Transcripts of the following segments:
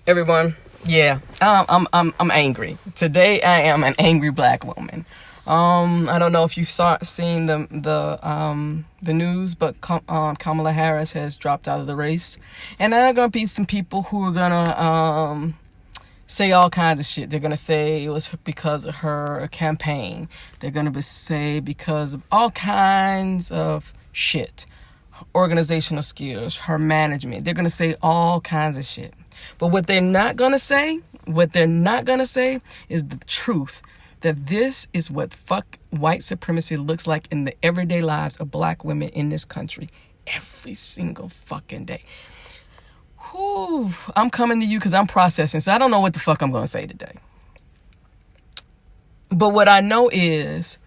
everyone. Yeah, I'm angry. Today I am an angry black woman. I don't know if you've seen the news, but Kamala Harris has dropped out of the race, and there are gonna be some people who are gonna say all kinds of shit. They're gonna say it was because of her campaign. They're gonna say because of all kinds of shit, organizational skills, her management. They're gonna say all kinds of shit. But what they're not gonna say is the truth. That this is what fuck white supremacy looks like in the everyday lives of black women in this country every single fucking day. Whew, I'm coming to you because I'm processing, so I don't know what the fuck I'm gonna say today. But what I know is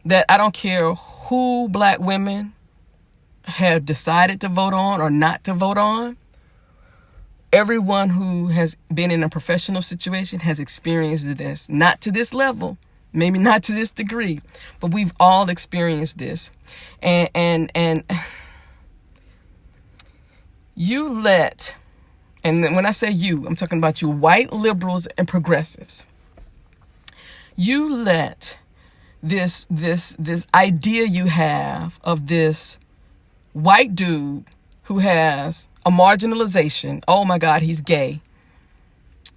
that I don't care who black women have decided to vote on or not to vote on. Everyone who has been in a professional situation has experienced this. Not to this level, maybe not to this degree, but we've all experienced this. And you let, and when I say you, I'm talking about you white liberals and progressives. You let this idea you have of this white dude who has a marginalization, oh my God, he's gay,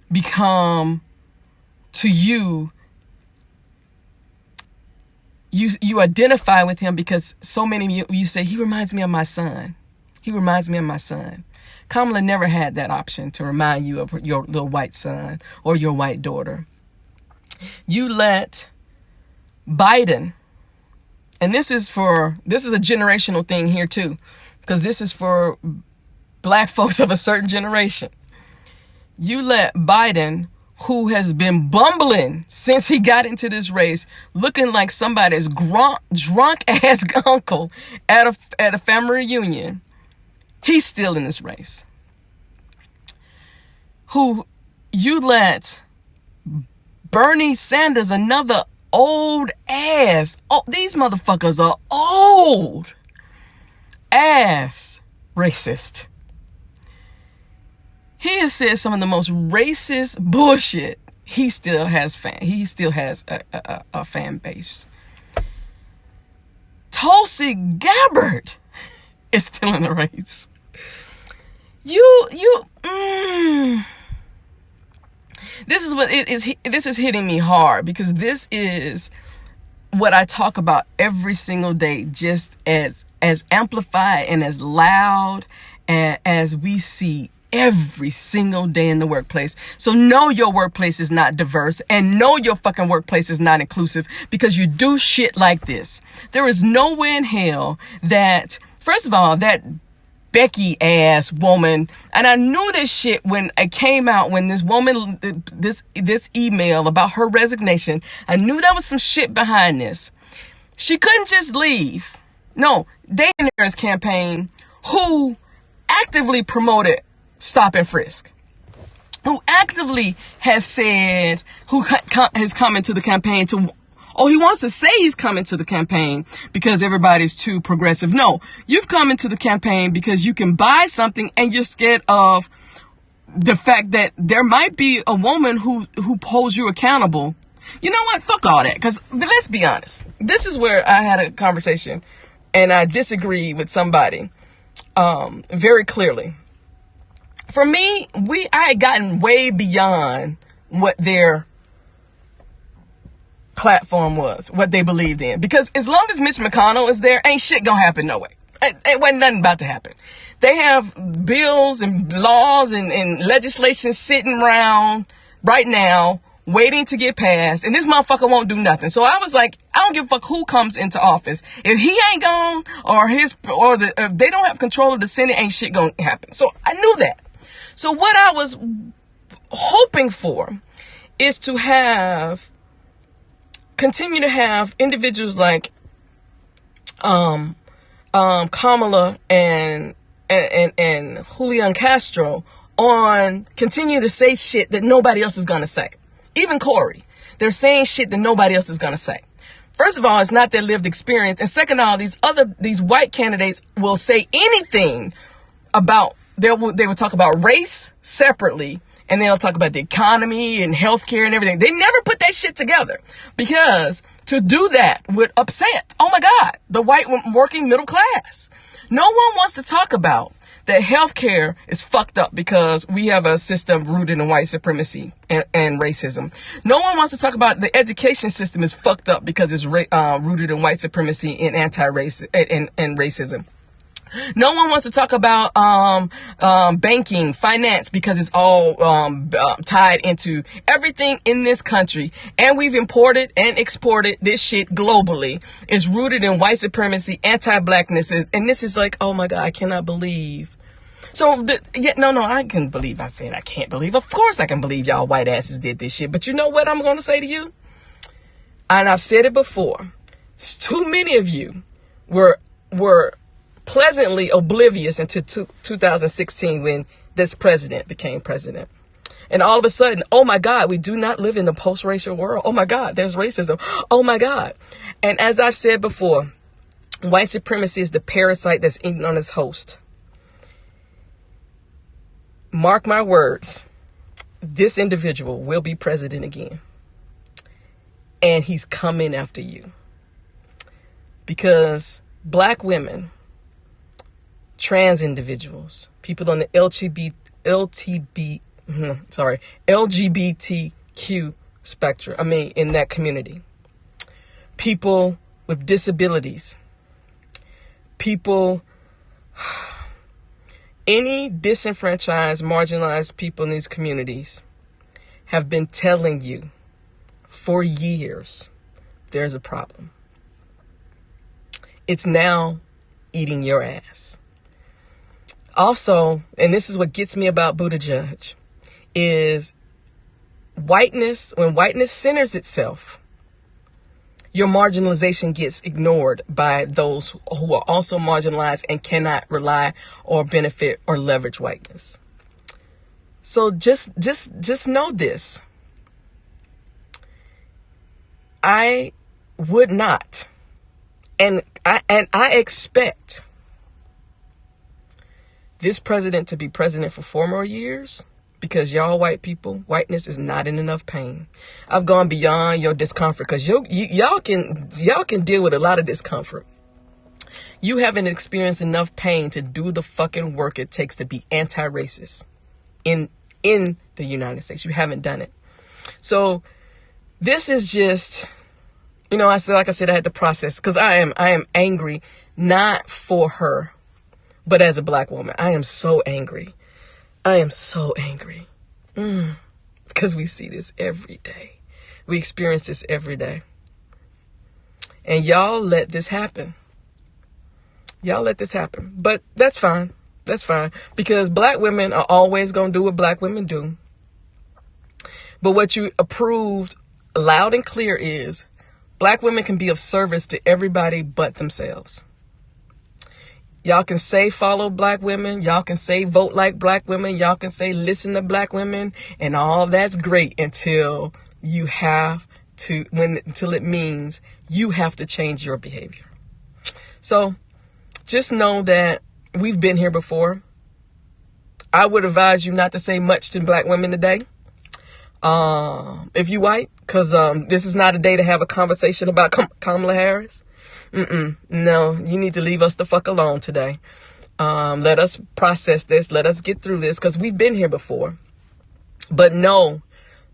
become to you identify with him because so many of you say, he reminds me of my son. He reminds me of my son. Kamala never had that option to remind you of your little white son or your white daughter. You let Biden, and this is a generational thing here too, because this is for black folks of a certain generation. You let Biden, who has been bumbling since he got into this race, looking like somebody's drunk ass uncle at a family reunion, he's still in this race. Who you let Bernie Sanders, another old ass. Oh, these motherfuckers are old ass racist. He has said some of the most racist bullshit. He still has a fan base. Tulsi Gabbard is still in the race. This is what it is. This is hitting me hard because this is what I talk about every single day, just as amplified and as loud as we see every single day in the workplace. So know your workplace is not diverse and know your fucking workplace is not inclusive because you do shit like this. There is nowhere in hell that, first of all, that Becky ass woman, and I knew this shit when it came out, when this woman, this email about her resignation, I knew there was some shit behind this. She couldn't just leave. No, Harris campaign, who actively promoted stop and frisk, who actively has said, who has come into the campaign to, he wants to say he's coming to the campaign because everybody's too progressive. No, you've come into the campaign because you can buy something and you're scared of the fact that there might be a woman who holds you accountable. You know what? Fuck all that. But let's be honest. This is where I had a conversation and I disagreed with somebody very clearly. For me, I had gotten way beyond what their platform was, what they believed in. Because as long as Mitch McConnell is there, ain't shit gonna happen no way. It wasn't nothing about to happen. They have bills and laws and legislation sitting around right now waiting to get passed, and this motherfucker won't do nothing. So I was like, I don't give a fuck who comes into office. If he ain't gone, if they don't have control of the Senate, ain't shit gonna happen. So I knew that. So what I was hoping for is to continue to have individuals like Kamala and Julian Castro continue to say shit that nobody else is gonna say. Even Corey, they're saying shit that nobody else is gonna say. First of all, it's not their lived experience, and second of all, these white candidates will say anything about they will talk about race separately And they'll talk about the economy and healthcare and everything. They never put that shit together, because to do that would upset, oh my God, the white working middle class. No one wants to talk about that healthcare is fucked up because we have a system rooted in white supremacy and racism. No one wants to talk about the education system is fucked up because it's rooted in white supremacy and anti-race and racism. No one wants to talk about banking, finance, because it's all tied into everything in this country. And we've imported and exported this shit globally. It's rooted in white supremacy, anti-blackness. And this is like, oh my God, I cannot believe. So, I can believe. I said I can't believe. Of course I can believe y'all white asses did this shit. But you know what I'm going to say to you? And I've said it before. Too many of you were pleasantly oblivious until 2016 when this president became president. And all of a sudden, oh my God, we do not live in a post-racial world. Oh my God, there's racism. Oh my God. And as I've said before, white supremacy is the parasite that's eating on its host. Mark my words, this individual will be president again. And he's coming after you. Because black women, trans individuals, people on the LGBTQ spectrum, in that community, people with disabilities, people, any disenfranchised, marginalized people in these communities have been telling you for years, there's a problem. It's now eating your ass. Also, and this is what gets me about Buttigieg, is whiteness, when whiteness centers itself, your marginalization gets ignored by those who are also marginalized and cannot rely or benefit or leverage whiteness. So just know this. I would not, and I expect this president to be president for 4 more years, because y'all white people, whiteness is not in enough pain. I've gone beyond your discomfort, because y'all can deal with a lot of discomfort. You haven't experienced enough pain to do the fucking work it takes to be anti-racist in the United States. You haven't done it. So this is just, I had to process, because I am angry, not for her, but as a black woman. I am so angry. I am so angry. Because we see this every day. We experience this every day. And y'all let this happen. Y'all let this happen. But that's fine. That's fine. Because black women are always going to do what black women do. But what you approved loud and clear is black women can be of service to everybody but themselves. Y'all can say follow black women. Y'all can say vote like black women. Y'all can say listen to black women. And all that's great until you have to, until it means you have to change your behavior. So just know that we've been here before. I would advise you not to say much to black women today. If you white, because this is not a day to have a conversation about Kamala Harris. No, you need to leave us the fuck alone today. Let us process this. Let us get through this, because we've been here before. But know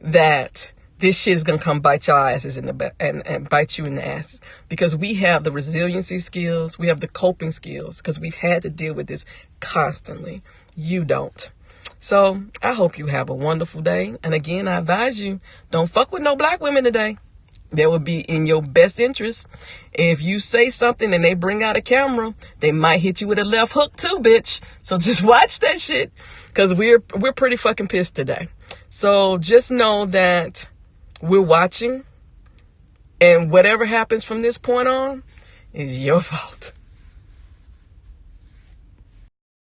that this shit is going to come bite your asses in the back and bite you in the ass, because we have the resiliency skills. We have the coping skills, because we've had to deal with this constantly. You don't. So I hope you have a wonderful day. And again, I advise you, don't fuck with no black women today. That would be in your best interest. If you say something and they bring out a camera, they might hit you with a left hook too, bitch. So just watch that shit, because we're pretty fucking pissed today. So just know that we're watching, and whatever happens from this point on is your fault.